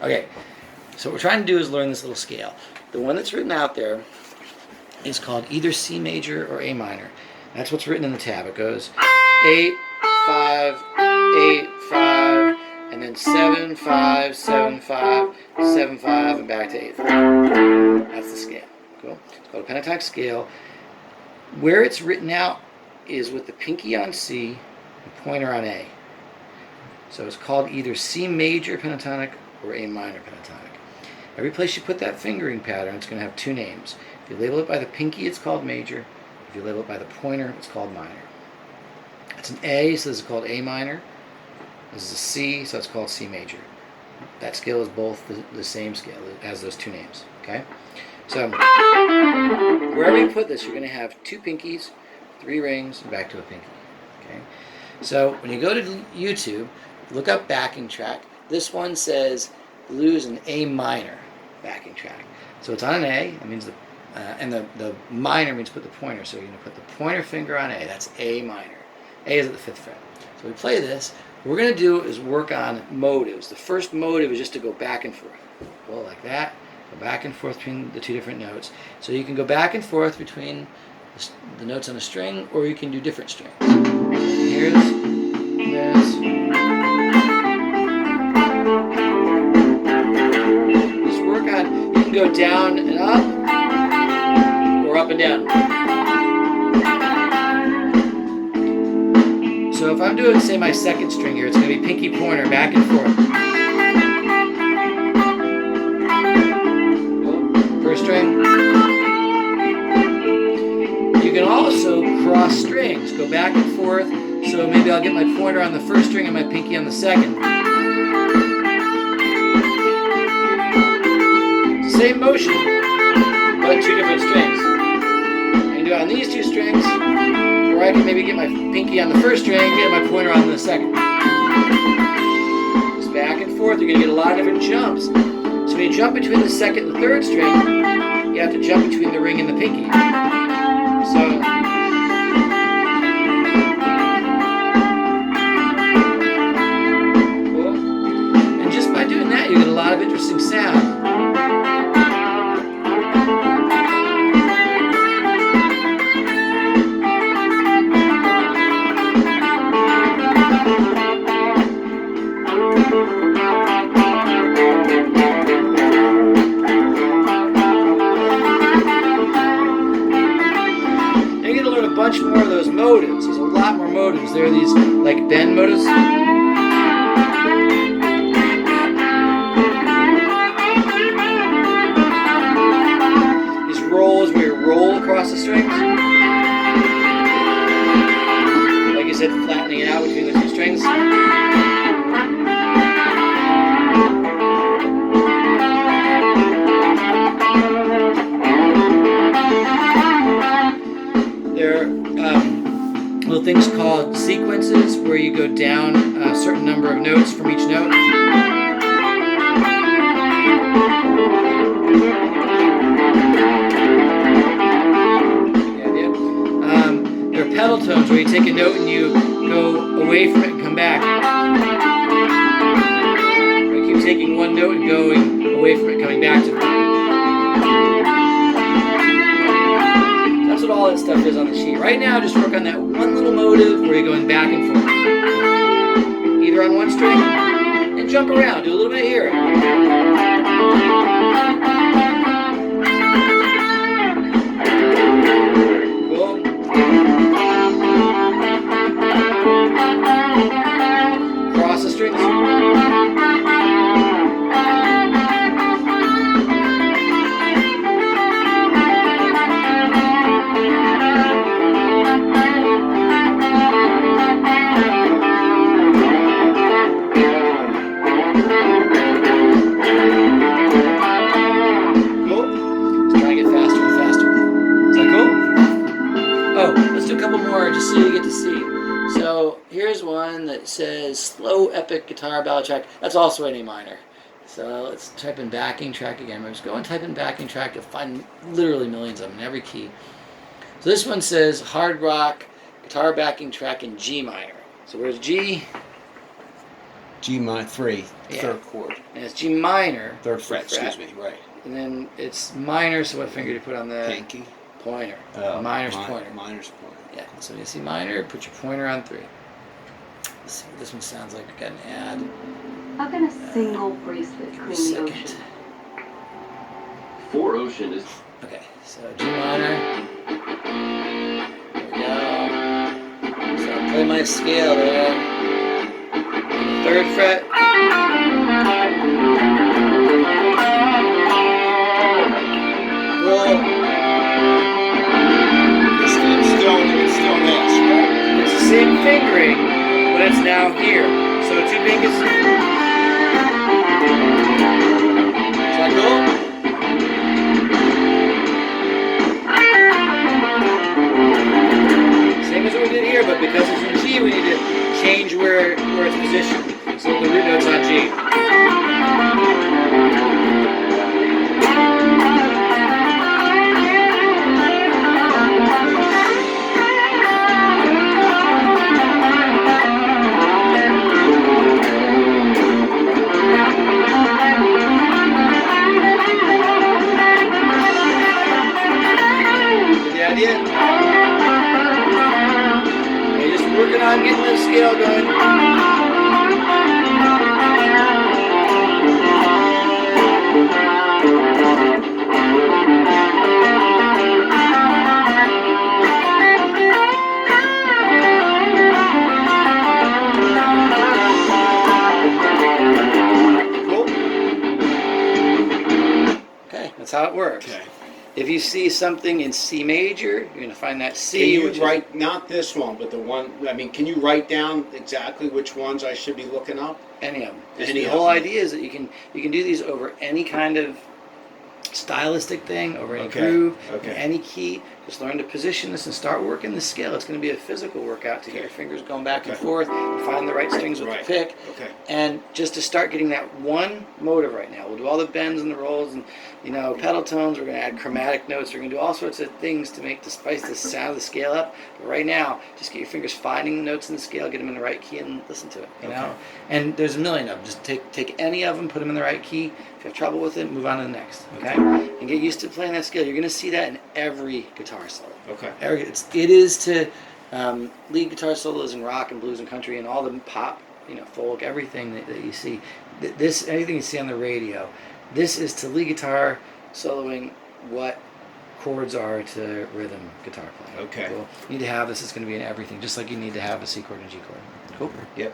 Okay, so what we're trying to do is learn this little scale. The one that's written out there is called either C major or A minor. That's what's written in the tab. It goes 8, 5, 8, 5, and then 7, 5, 7, 5, 7, 5, and back to 8, 5. That's the scale. Cool. It's called a pentatonic scale. Where it's written out is with the pinky on C and pointer on A. So it's called either C major pentatonic or A minor pentatonic. Every place you put that fingering pattern, it's going to have two names. If you label it by the pinky, it's called major. If you label it by the pointer, it's called minor. It's an A, so this is called A minor. This is a C, so it's called C major. That scale is both the same scale. It has those two names. Okay? So, wherever you put this, you're going to have two pinkies, three rings, and back to a pinky. Okay? So, when you go to YouTube, look up backing track. This one says blues an A minor backing track. So it's on an A. That means and the minor means put the pointer. So you're going to put the pointer finger on A. That's A minor. A is at the 5th fret. So we play this. What we're going to do is work on motives. The first motive is just to go back and forth. Go like that. Go back and forth between the two different notes. So you can go back and forth between the notes on a string, or you can do different strings. Here's this. Just work on. You can go down and up, or up and down. So if I'm doing, say, my second string here, it's going to be pinky pointer back and forth. First string. You can also cross strings, go back and forth. So maybe I'll get my pointer on the first string and my pinky on the second. Same motion, but two different strings. I can do it on these two strings, or I can maybe get my pinky on the first string and my pointer on the second. Just back and forth, you're going to get a lot of different jumps. So when you jump between the second and the third string, you have to jump between the ring and the pinky. So, cool. And just by doing that, you get a lot of interesting sound. Bunch more of those motives. There's a lot more motives. There are these like bend motives. These rolls where you roll across the strings. Like I said, flattening it out between the two strings. Little things called sequences, where you go down a certain number of notes from each note. There are pedal tones, where you take a note and you go away from it and come back. Or you keep taking one note and going away from it, coming back to it. That's what all that stuff is on the sheet. Right now, just work on that one little motive where you're going back and forth. Either on one string, and jump around. Do a little bit here. Cool. Cross the strings. So you get to see. So here's one that says slow epic guitar ballad track. That's also in A minor. So let's type in backing track again. Let's go and type in backing track. You'll find literally millions of them in every key. So this one says hard rock guitar backing track in G minor. So where's G? G minor 3, Yeah. third chord. And it's G minor. Third fret, excuse me, right. And then it's minor, so what finger do you put on the Pinky. pointer? Oh, Minor's pointer. Minor's pointer. Yeah, so you see minor, put your pointer on 3. Let's see what this one sounds like. I got an ad. How can a single bracelet clean the Second. ocean? 4 ocean is Okay, so G minor. There we go. So I'll play my scale there. On the 3rd fret. Roll. It's still this, right? It's the same fingering, but it's now here. So 2 fingers. Is that cool? Same as what we did here, but because it's in G, we need to change where it's positioned. So the root note's on G. Get the idea? You're just working on getting the scale going. Cool. Okay, that's how it works. Okay. If you see something in C major, you're going to find that C. Can you which write, not this one, but the one, I mean, can you write down exactly which ones I should be looking up? Any of them. Any The of whole them. idea is that you can do these over any kind of stylistic thing, over any Okay, groove, okay. any key. Just learn to position this and start working the scale. It's going to be a physical workout to get your fingers going back and Okay. forth, find the right strings with Right. the pick. Okay. And just to start getting that one motive right now. We'll do all the bends and the rolls and, pedal tones. We're going to add chromatic notes. We're going to do all sorts of things to make the spice the sound of the scale up. But right now, just get your fingers finding the notes in the scale, get them in the right key, and listen to it. You know. And there's a million of them. Just take any of them, put them in the right key. If you have trouble with it, move on to the next. Okay. And get used to playing that scale. You're going to see that in every guitar solo. Okay. It is to lead guitar solos in rock and blues and country and all the pop, folk, everything that you see. Anything you see on the radio, this is to lead guitar soloing what chords are to rhythm guitar playing. Okay. Cool. You need to have this. It's going to be in everything, just like you need to have a C chord and G chord. Cool. Yep.